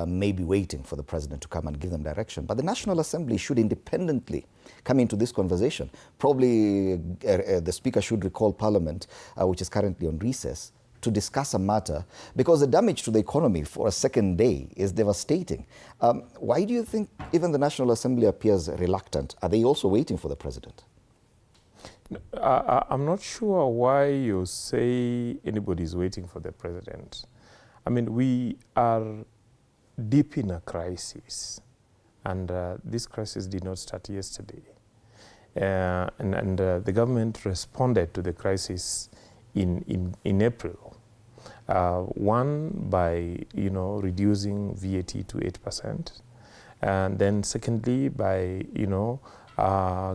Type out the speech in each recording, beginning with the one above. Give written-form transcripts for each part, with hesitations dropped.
maybe waiting for the president to come and give them direction. But the National Assembly should independently come into this conversation. Probably the Speaker should recall Parliament, which is currently on recess, to discuss a matter, because the damage to the economy for a second day is devastating. Why do you think even the National Assembly appears reluctant? Are they also waiting for the president? I'm not sure why you say anybody is waiting for the president. I mean, we are deep in a crisis, and this crisis did not start yesterday. And the government responded to the crisis in April. One, by reducing VAT to 8%, and then secondly by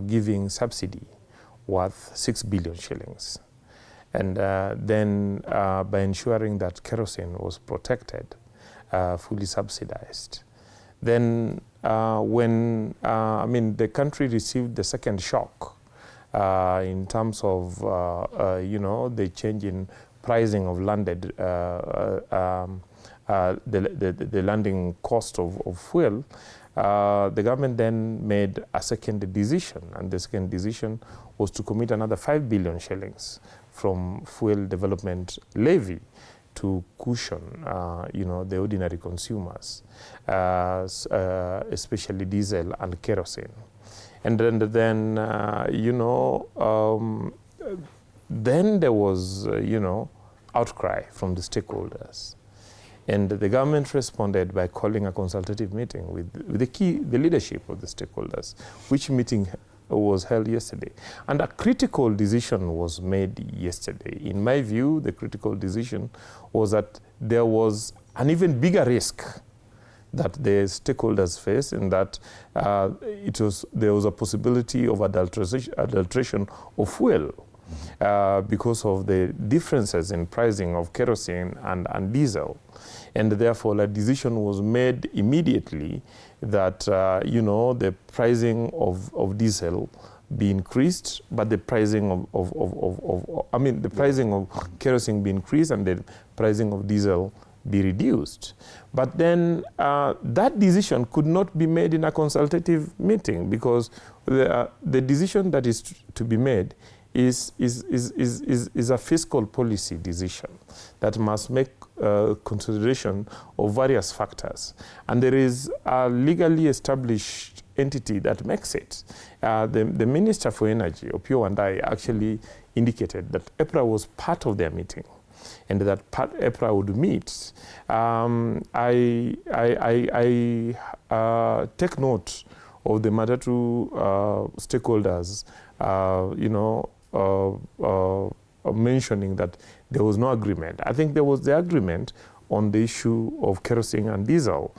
giving subsidy worth 6 billion shillings, and then by ensuring that kerosene was protected, fully subsidized. Then when the country received the second shock in terms of the change in pricing of landed the landing cost of fuel, the government then made a second decision, and the second decision was to commit another 5 billion shillings from fuel development levy to cushion, the ordinary consumers, especially diesel and kerosene. And then then there was, outcry from the stakeholders. And the government responded by calling a consultative meeting with the leadership of the stakeholders, which meeting was held yesterday. And a critical decision was made yesterday. In my view, the critical decision was that there was an even bigger risk that the stakeholders face, and that there was a possibility of adulteration of fuel because of the differences in pricing of kerosene and diesel. And therefore, a decision was made immediately that the pricing of diesel be increased, but the pricing the pricing of kerosene be increased and the pricing of diesel be reduced. But then that decision could not be made in a consultative meeting, because the decision that is to be made is a fiscal policy decision that must make consideration of various factors. And there is a legally established entity that makes it. The Minister for Energy, Opiyo Wandayi, actually indicated that EPRA was part of their meeting, and that EPRA would meet. I take note of the mandatory stakeholders, mentioning that there was no agreement. I think there was the agreement on the issue of kerosene and diesel.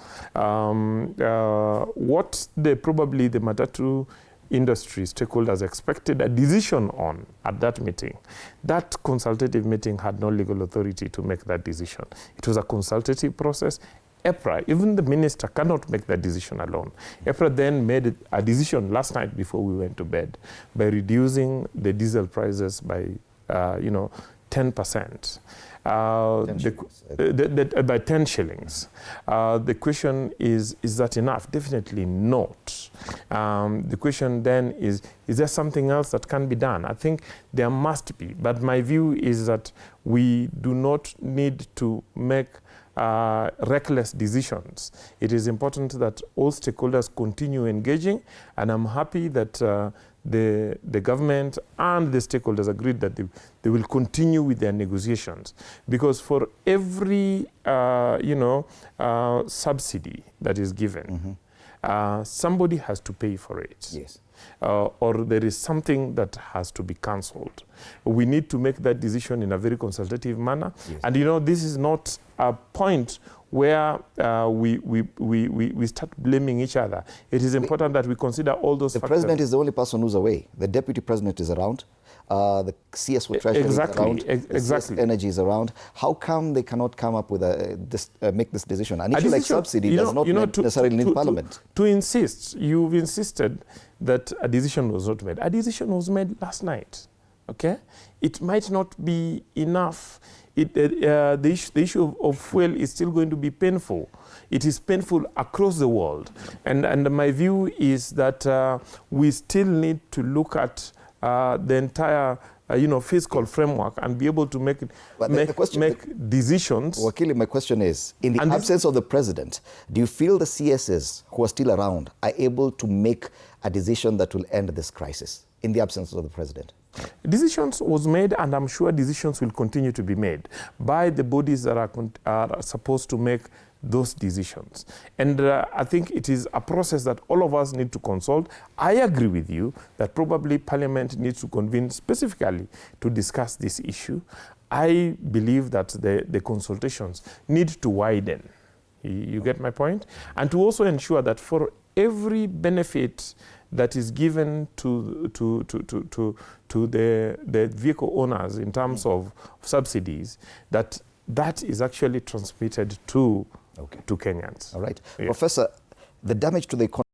What probably the mandatory industry stakeholders expected a decision on at that meeting. That consultative meeting had no legal authority to make that decision. It was a consultative process. EPRA, even the minister cannot make that decision alone. EPRA then made a decision last night before we went to bed by reducing the diesel prices by 10%. By 10 shillings. The question is that enough? Definitely not. The question then is there something else that can be done? I think there must be, but my view is that we do not need to make reckless decisions. It is important that all stakeholders continue engaging, and I'm happy that the government and the stakeholders agreed that they will continue with their negotiations, because for every subsidy that is given, somebody has to pay for it. Yes. Or there is something that has to be cancelled. We need to make that decision in a very consultative manner. Yes. And this is not a point where we start blaming each other. It is important that we consider all those factors. The president is the only person who's away. The deputy president is around. The CS for Treasury is around. The CS Energy is around. How come they cannot come up with make this decision? An issue like subsidy does not necessarily need Parliament. To insist, you've insisted that a decision was not made. A decision was made last night okay? It might not be enough. The issue of fuel is still going to be painful. It is painful across the world. And my view is that we still need to look at the entire fiscal framework and be able to make decisions. Wakili, my question is, in the absence of the president, do you feel the CSs who are still around are able to make a decision that will end this crisis in the absence of the president? Decisions was made, and I'm sure decisions will continue to be made by the bodies that are supposed to make those decisions. And I think it is a process that all of us need to consult. I agree with you that probably Parliament needs to convene specifically to discuss this issue. I believe that the consultations need to widen. You get my point? And to also ensure that for every benefit that is given to the vehicle owners in terms of subsidies, that is actually transmitted to Kenyans. All right. Yeah. Professor, the damage to the economy